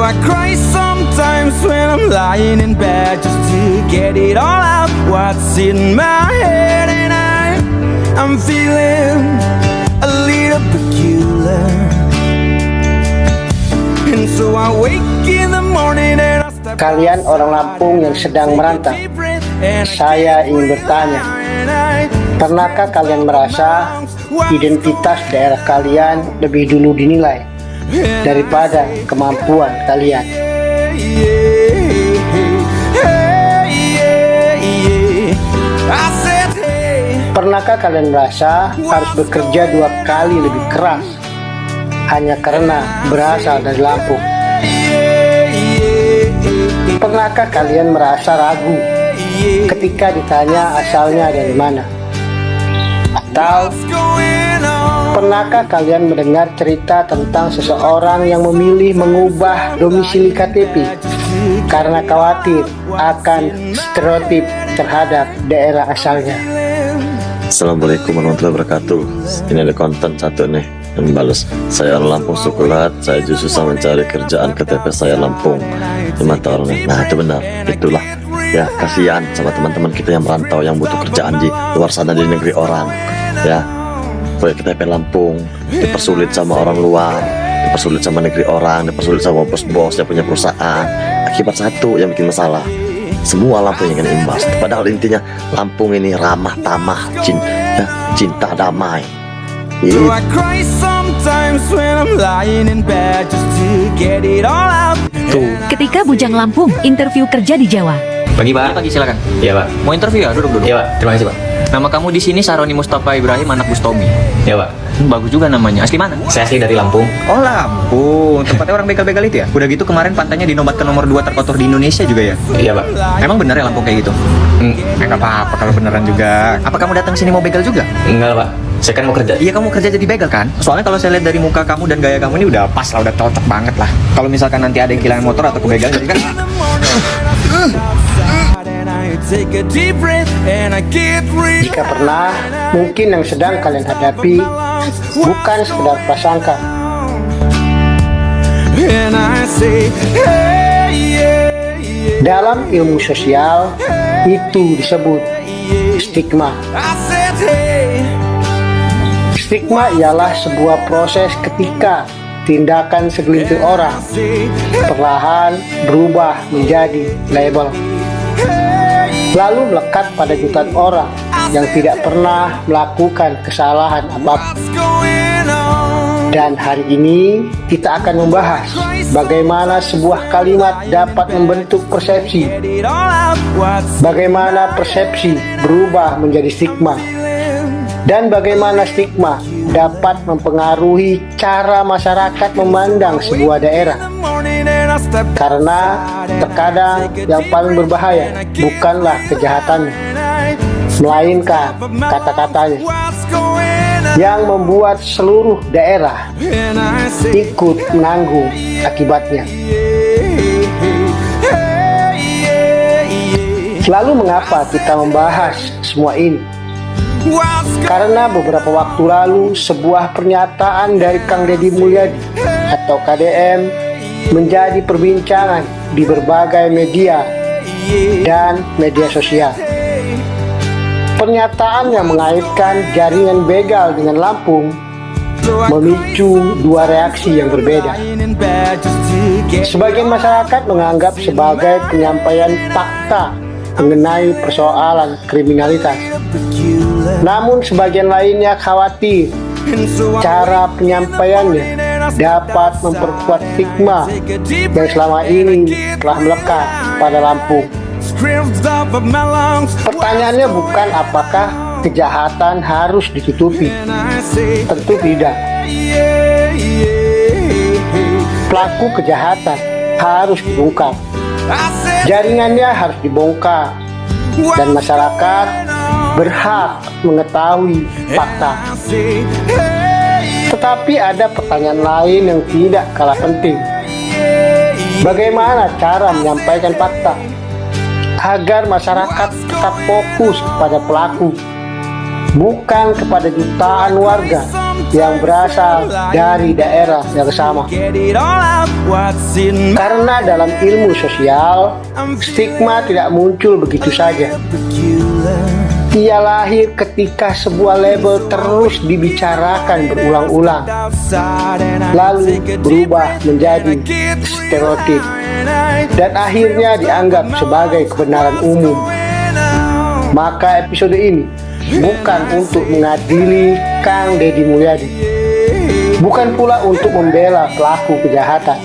I cry sometimes when I'm lying in bed just to get it all out what's in my head, and I'm feeling a little peculiar. And so I wake in the morning and I step. Kalian orang Lampung yang sedang merantau, saya ingin bertanya, pernahkah kalian merasa identitas daerah kalian lebih dulu dinilai daripada kemampuan kalian? Pernahkah kalian merasa harus bekerja 2 kali lebih keras hanya karena berasal dari Lampung? Pernahkah kalian merasa ragu ketika ditanya asalnya dari mana? Atau pernahkah kalian mendengar cerita tentang seseorang yang memilih mengubah domisili KTP karena khawatir akan stereotip terhadap daerah asalnya? Assalamualaikum warahmatullahi wabarakatuh. Ini ada konten satu nih yang balas. Saya orang Lampung Sukulat. Saya justru susah mencari kerjaan, KTP saya Lampung. 5 tahun. Nah itu benar, itulah ya, kasihan sama teman-teman kita yang merantau, yang butuh kerjaan di luar sana, di negeri orang ya. Proyek KTP Lampung dipersulit sama orang luar, dipersulit sama negeri orang, dipersulit sama bos-bos yang punya perusahaan. Akibat satu yang bikin masalah, semua Lampung yang kena imbas. Padahal intinya Lampung ini ramah tamah, cinta damai. Ketika Bujang Lampung interview kerja di Jawa. Pagi Pak. Pagi silakan. Iya Pak. Mau interview ya? Duduk. Iya Pak. Terima kasih Pak. Nama kamu di sini Saroni Mustafa Ibrahim, anak Bustomi. Iya Pak. Bagus juga namanya. Asli mana? Saya asli dari Lampung. Oh Lampung. Tempatnya orang begal-begal itu ya? Udah gitu kemarin pantainya dinobatkan nomor 2 terkotor di Indonesia juga ya? Iya Pak. Emang bener ya Lampung kayak gitu? Enggak apa-apa kalau beneran juga. Apa kamu datang sini mau begal juga? Enggak Pak. Saya kan mau kerja. Iya kamu kerja jadi begal kan? Soalnya kalau saya lihat dari muka kamu dan gaya kamu ini udah pas lah, udah cocok banget lah. Kalau misalkan nanti ada yang kehilangan motor atau kebegal jadi kan. Jika pernah, mungkin yang sedang kalian hadapi bukan sekedar prasangka. Dalam ilmu sosial, itu disebut stigma. Stigma ialah sebuah proses ketika tindakan segelintir orang perlahan berubah menjadi label, lalu melekat pada jutaan orang yang tidak pernah melakukan kesalahan apapun. Dan hari ini kita akan membahas bagaimana sebuah kalimat dapat membentuk persepsi, bagaimana persepsi berubah menjadi stigma, dan bagaimana stigma dapat mempengaruhi cara masyarakat memandang sebuah daerah. Karena terkadang yang paling berbahaya bukanlah kejahatannya, melainkan kata-katanya yang membuat seluruh daerah ikut menanggung akibatnya. Lalu mengapa kita membahas semua ini? Karena beberapa waktu lalu sebuah pernyataan dari Kang Deddy Mulyadi atau KDM menjadi perbincangan di berbagai media dan media sosial. Pernyataan yang mengaitkan jaringan begal dengan Lampung memicu 2 reaksi yang berbeda. Sebagian masyarakat menganggap sebagai penyampaian fakta mengenai persoalan kriminalitas. Namun sebagian lainnya khawatir cara penyampaiannya dapat memperkuat stigma yang selama ini telah melekat pada Lampung. Pertanyaannya bukan apakah kejahatan harus ditutupi. Tentu tidak. Pelaku kejahatan harus dibongkar. Jaringannya harus dibongkar. Dan masyarakat berhak mengetahui fakta. Tetapi ada pertanyaan lain yang tidak kalah penting. Bagaimana cara menyampaikan fakta agar masyarakat tetap fokus pada pelaku bukan kepada jutaan warga yang berasal dari daerah yang sama. Karena dalam ilmu sosial, stigma tidak muncul begitu saja. Ia lahir ketika sebuah label terus dibicarakan berulang-ulang, lalu berubah menjadi stereotip, dan akhirnya dianggap sebagai kebenaran umum. Maka episode ini bukan untuk mengadili Kang Deddy Mulyadi, bukan pula untuk membela pelaku kejahatan.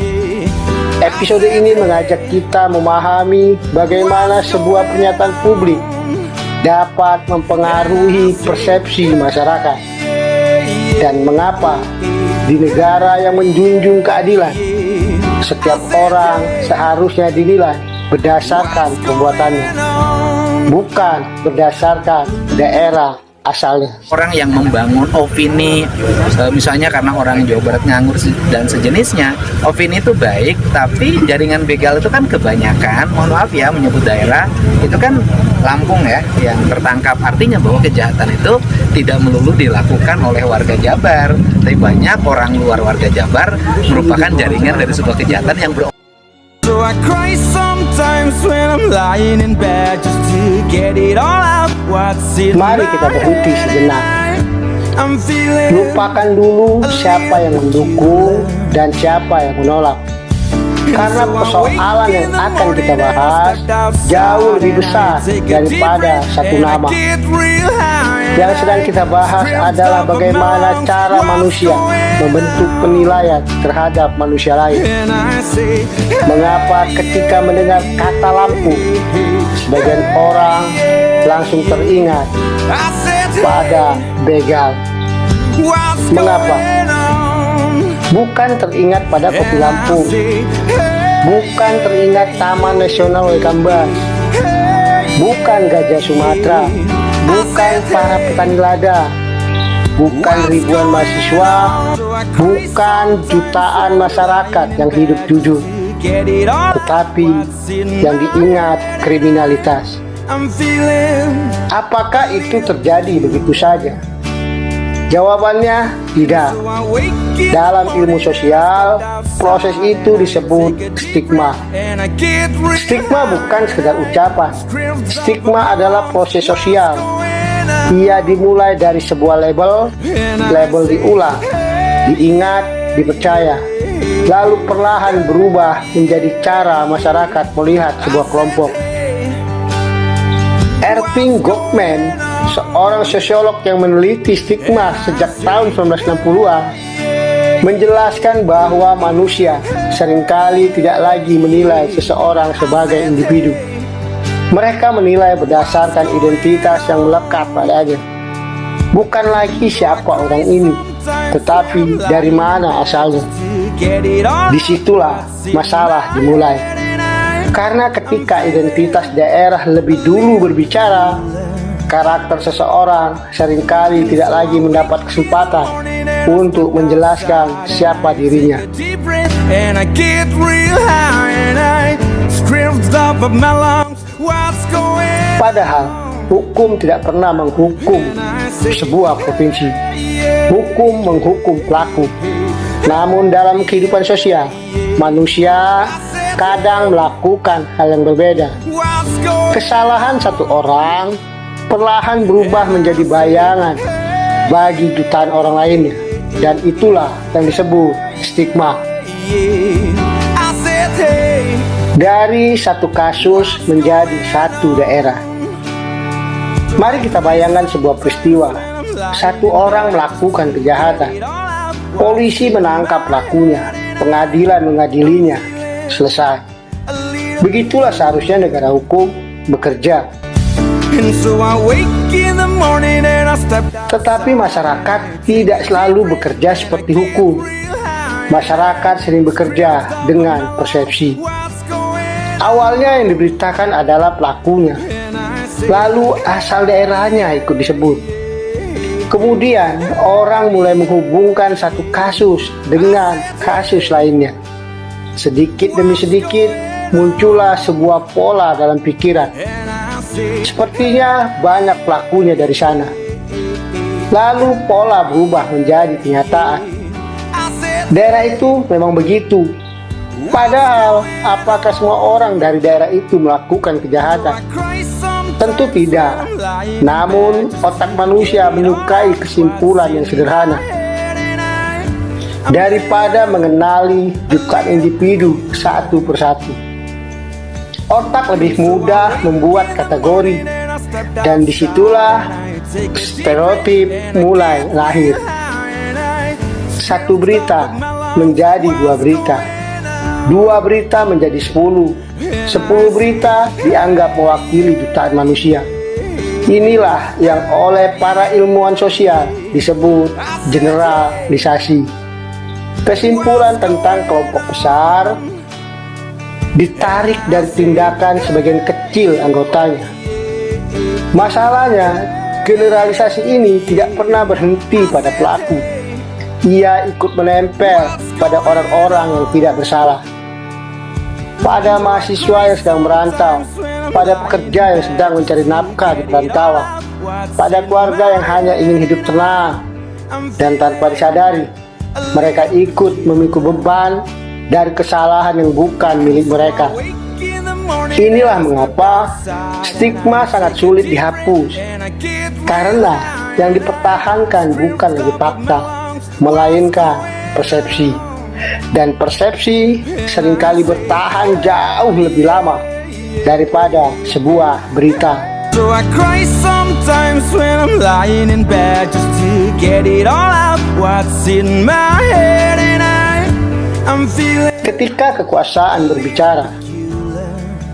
Episode ini mengajak kita memahami bagaimana sebuah pernyataan publik dapat mempengaruhi persepsi masyarakat, dan mengapa di negara yang menjunjung keadilan, setiap orang seharusnya dinilai berdasarkan perbuatannya, bukan berdasarkan daerah asalnya. Orang yang membangun opini, misalnya karena orang Jawa Barat nganggur dan sejenisnya, opini itu baik, tapi jaringan begal itu kan kebanyakan, mohon maaf ya menyebut daerah, itu kan Lampung ya yang tertangkap. Artinya bahwa kejahatan itu tidak melulu dilakukan oleh warga Jabar, tapi banyak orang luar warga Jabar merupakan jaringan dari sebuah kejahatan yang So I cry sometimes when I'm lying in bed just to get it all out. What's in Mari kita berhenti sejenak. I'm feeling Lupakan dulu siapa yang mendukung dan siapa yang menolak. Karena persoalan yang akan kita bahas jauh lebih besar daripada satu nama. Yang sedang kita bahas adalah bagaimana cara manusia membentuk penilaian terhadap manusia lain. Mengapa ketika mendengar kata lampu, sebagian orang langsung teringat pada begal? Mengapa? Bukan teringat pada kopi Lampung, bukan teringat Taman Nasional Waikambas, bukan gajah Sumatera, bukan para petani lada, bukan ribuan mahasiswa, bukan jutaan masyarakat yang hidup jujur, tetapi yang diingat kriminalitas. Apakah itu terjadi begitu saja? Jawabannya tidak. Dalam ilmu sosial, proses itu disebut stigma. Stigma bukan sekedar ucapan. Stigma adalah proses sosial. Ia dimulai dari sebuah label diulang, diingat, dipercaya, lalu perlahan berubah menjadi cara masyarakat melihat sebuah kelompok. Erving Goffman, seorang sosiolog yang meneliti stigma sejak tahun 1960-an, menjelaskan bahwa manusia seringkali tidak lagi menilai seseorang sebagai individu. Mereka menilai berdasarkan identitas yang melekat padanya. Bukan lagi siapa orang ini, tetapi dari mana asalnya. Disitulah masalah dimulai. Karena ketika identitas daerah lebih dulu berbicara, karakter seseorang seringkali tidak lagi mendapat kesempatan untuk menjelaskan siapa dirinya. Padahal hukum tidak pernah menghukum sebuah provinsi. Hukum menghukum pelaku. Namun dalam kehidupan sosial, manusia kadang melakukan hal yang berbeda. Kesalahan satu orang perlahan berubah menjadi bayangan bagi jutaan orang lainnya, dan itulah yang disebut stigma. Dari satu kasus menjadi satu daerah. Mari kita bayangkan sebuah peristiwa. Satu orang melakukan kejahatan, polisi menangkap pelakunya, pengadilan mengadilinya, selesai. Begitulah seharusnya negara hukum bekerja. Tetapi masyarakat tidak selalu bekerja seperti hukum. Masyarakat sering bekerja dengan persepsi. Awalnya yang diberitakan adalah pelakunya, lalu asal daerahnya ikut disebut. Kemudian orang mulai menghubungkan satu kasus dengan kasus lainnya. Sedikit demi sedikit muncullah sebuah pola dalam pikiran. Sepertinya banyak pelakunya dari sana. Lalu pola berubah menjadi kenyataan. Daerah itu memang begitu. Padahal, apakah semua orang dari daerah itu melakukan kejahatan? Tentu tidak. Namun, otak manusia menyukai kesimpulan yang sederhana. Daripada mengenali jutaan individu satu persatu, otak lebih mudah membuat kategori, dan disitulah stereotip mulai lahir. Satu berita menjadi dua berita, dua berita menjadi 10 berita dianggap mewakili jutaan manusia. Inilah yang oleh para ilmuwan sosial disebut generalisasi. Kesimpulan tentang kelompok besar ditarik dari tindakan sebagian kecil anggotanya. Masalahnya, generalisasi ini tidak pernah berhenti pada pelaku. Ia ikut menempel pada orang-orang yang tidak bersalah, pada mahasiswa yang sedang merantau, pada pekerja yang sedang mencari nafkah di perantauan, pada keluarga yang hanya ingin hidup tenang, dan tanpa disadari mereka ikut memikul beban dari kesalahan yang bukan milik mereka. Inilah mengapa stigma sangat sulit dihapus, karena yang dipertahankan bukan lagi fakta, melainkan persepsi. Dan persepsi seringkali bertahan jauh lebih lama daripada sebuah berita. So I cry sometimes when I'm lying in bed just to get it all out what's in my head, and I'm feeling. Ketika kekuasaan berbicara,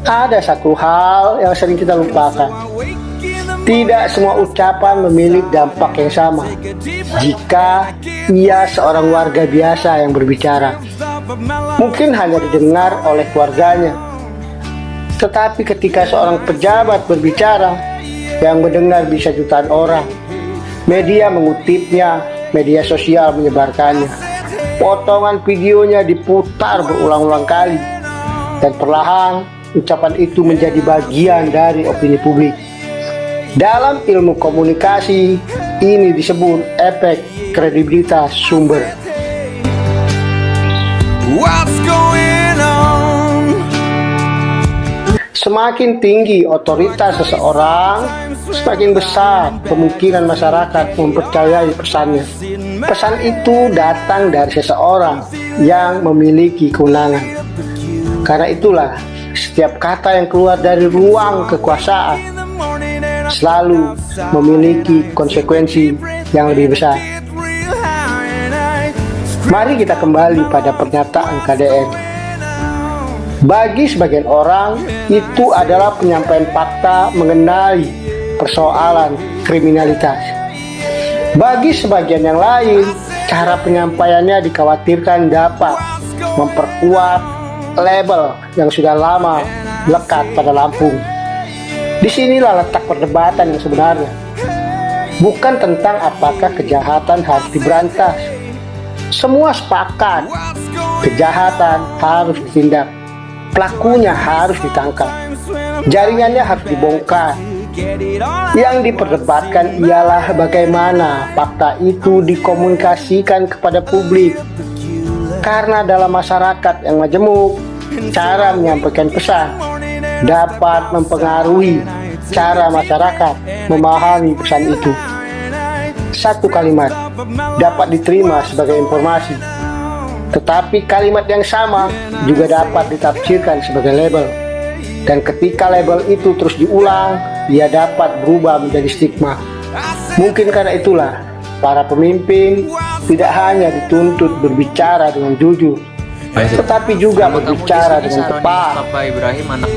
ada satu hal yang sering kita lupakan. Tidak semua ucapan memiliki dampak yang sama jika ia seorang warga biasa yang berbicara. Mungkin hanya didengar oleh keluarganya. Tetapi ketika seorang pejabat berbicara, yang mendengar bisa jutaan orang. Media mengutipnya, media sosial menyebarkannya. Potongan videonya diputar berulang-ulang kali. Dan perlahan, ucapan itu menjadi bagian dari opini publik. Dalam ilmu komunikasi, ini disebut efek kredibilitas sumber. What's going on? Semakin tinggi otoritas seseorang, semakin besar kemungkinan masyarakat mempercayai pesannya. Pesan itu datang dari seseorang yang memiliki kewenangan. Karena itulah, setiap kata yang keluar dari ruang kekuasaan selalu memiliki konsekuensi yang lebih besar. Mari kita kembali pada pernyataan KDM. Bagi sebagian orang, itu adalah penyampaian fakta mengenai persoalan kriminalitas. Bagi sebagian yang lain, cara penyampaiannya dikhawatirkan dapat memperkuat label yang sudah lama lekat pada Lampung. Disinilah letak perdebatan yang sebenarnya. Bukan tentang apakah kejahatan harus diberantas. Semua sepakat, kejahatan harus ditindak. Pelakunya harus ditangkap. Jaringannya harus dibongkar. Yang diperdebatkan ialah bagaimana fakta itu dikomunikasikan kepada publik. Karena dalam masyarakat yang majemuk, cara menyampaikan pesan dapat mempengaruhi cara masyarakat memahami pesan itu. Satu kalimat dapat diterima sebagai informasi, tetapi kalimat yang sama juga dapat ditafsirkan sebagai label. Dan ketika label itu terus diulang, dia dapat berubah menjadi stigma. Mungkin karena itulah, para pemimpin tidak hanya dituntut berbicara dengan jujur, tetapi juga berbicara dengan tepat.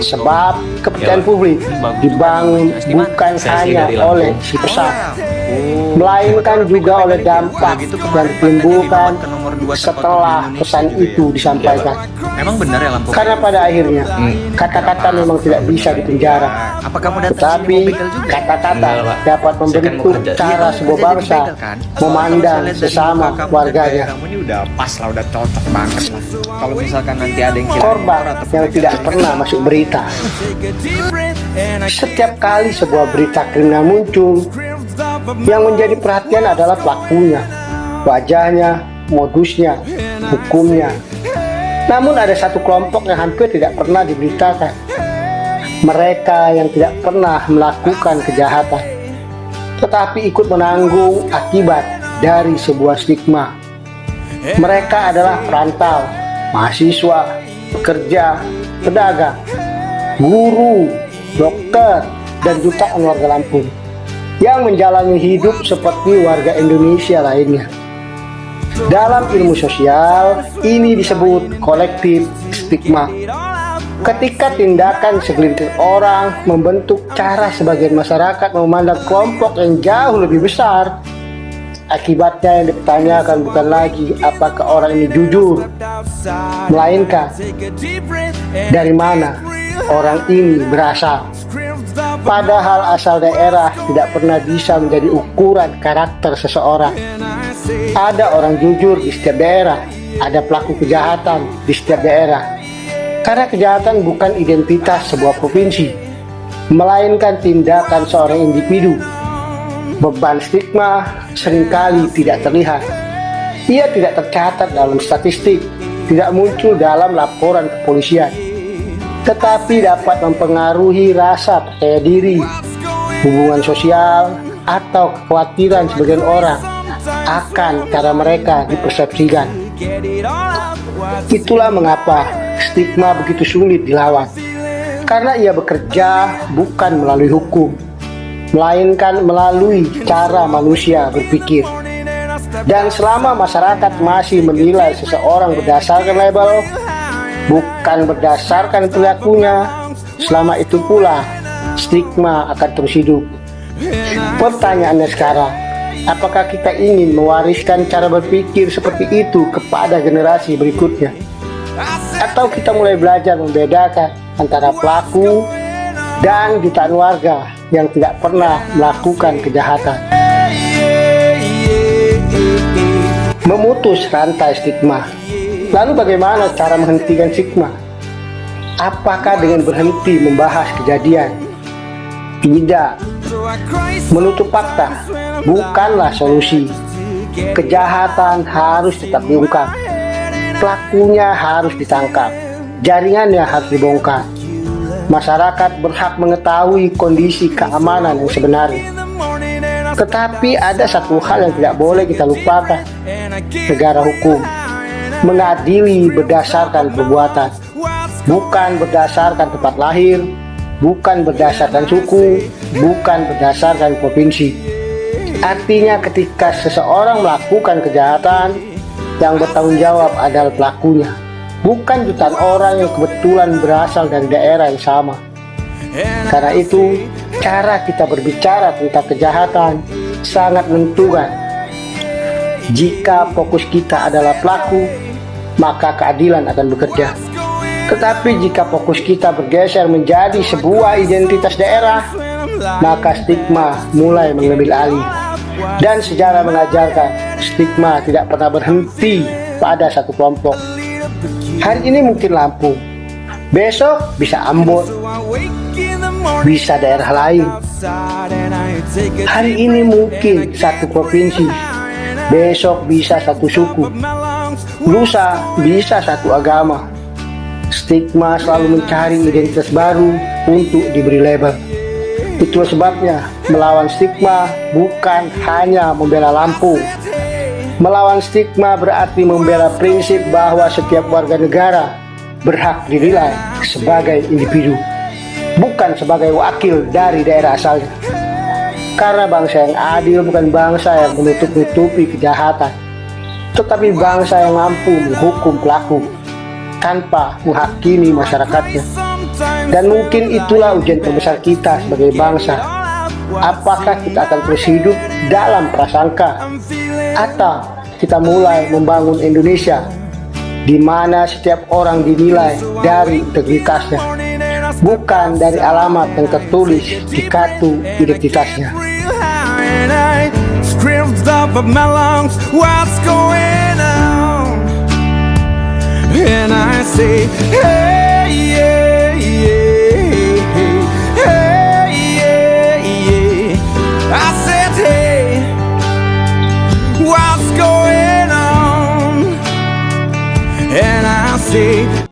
Sebab kepercayaan publik dibangun bukan hanya oleh si pesan, melainkan juga oleh dampak yang ditimbulkan setelah pesan itu disampaikan. Emang benar ya Lampung? Karena pada akhirnya kata-kata memang tidak bisa dipenjara, Apa kamu datang tetapi sini mau begal juga? kata-kata dapat membentuk cara sebuah bangsa memandang sesama warganya. Kamu ini udah pas lah, udah cocok banget lah. Kalau misalkan nanti ada yang Korban yang tidak pernah masuk berita. Setiap kali sebuah berita kriminal muncul, Yang menjadi perhatian adalah pelakunya, wajahnya, modusnya, hukumnya. Namun ada satu kelompok yang hampir tidak pernah diberitakan. Mereka yang tidak pernah melakukan kejahatan, tetapi ikut menanggung akibat dari sebuah stigma. Mereka adalah perantau, mahasiswa, pekerja, pedagang, guru, dokter, dan jutaan warga Lampung yang menjalani hidup seperti warga Indonesia lainnya. Dalam ilmu sosial, ini disebut kolektif stigma. Ketika tindakan segelintir orang membentuk cara sebagian masyarakat memandang kelompok yang jauh lebih besar, akibatnya yang dipertanyakan bukan lagi apakah orang ini jujur, melainkan dari mana orang ini berasal. Padahal asal daerah tidak pernah bisa menjadi ukuran karakter seseorang. Ada orang jujur di setiap daerah, ada pelaku kejahatan di setiap daerah. Karena kejahatan bukan identitas sebuah provinsi, melainkan tindakan seorang individu. Beban stigma seringkali tidak terlihat. Ia tidak tercatat dalam statistik, tidak muncul dalam laporan kepolisian, tetapi dapat mempengaruhi rasa percaya diri, hubungan sosial, atau kekhawatiran sebagian orang akan cara mereka dipersepsikan. Itulah mengapa stigma begitu sulit dilawan, karena ia bekerja bukan melalui hukum, melainkan melalui cara manusia berpikir. Dan selama masyarakat masih menilai seseorang berdasarkan label, bukan berdasarkan perilakunya, selama itu pula stigma akan terus hidup. Pertanyaannya sekarang, apakah kita ingin mewariskan cara berpikir seperti itu kepada generasi berikutnya? Atau kita mulai belajar membedakan antara pelaku dan jutaan warga yang tidak pernah melakukan kejahatan? Memutus rantai stigma. Lalu bagaimana cara menghentikan stigma? Apakah dengan berhenti membahas kejadian? Tidak. Menutup fakta bukanlah solusi. Kejahatan harus tetap diungkap. Pelakunya harus ditangkap. Jaringannya harus dibongkar. Masyarakat berhak mengetahui kondisi keamanan yang sebenarnya. Tetapi ada satu hal yang tidak boleh kita lupakan. Negara hukum mengadili berdasarkan perbuatan, bukan berdasarkan tempat lahir, bukan berdasarkan suku, bukan berdasarkan provinsi. Artinya ketika seseorang melakukan kejahatan, yang bertanggung jawab adalah pelakunya, bukan jutaan orang yang kebetulan berasal dari daerah yang sama. Karena itu, cara kita berbicara tentang kejahatan sangat menentukan. Jika fokus kita adalah pelaku, maka keadilan akan bekerja. Tetapi jika fokus kita bergeser menjadi sebuah identitas daerah, maka stigma mulai mengambil alih. Dan sejarah mengajarkan stigma tidak pernah berhenti pada satu kelompok. Hari ini mungkin Lampung, besok bisa Ambon, bisa daerah lain. Hari ini mungkin satu provinsi, besok bisa satu suku, lusa bisa satu agama. Stigma selalu mencari identitas baru untuk diberi label. Itulah sebabnya melawan stigma bukan hanya membela Lampung. Melawan stigma berarti membela prinsip bahwa setiap warga negara berhak dinilai sebagai individu, bukan sebagai wakil dari daerah asalnya. Karena bangsa yang adil bukan bangsa yang menutup-nutupi kejahatan, tetapi bangsa yang mampu menghukum pelaku tanpa menghakimi masyarakatnya. Dan mungkin itulah ujian terbesar kita sebagai bangsa. Apakah kita akan terus hidup dalam prasangka, atau kita mulai membangun Indonesia di mana setiap orang dinilai dari integritasnya, bukan dari alamat yang tertulis di kartu identitasnya. And I say, hey, yeah, yeah, hey, yeah, yeah. I said, hey, and I say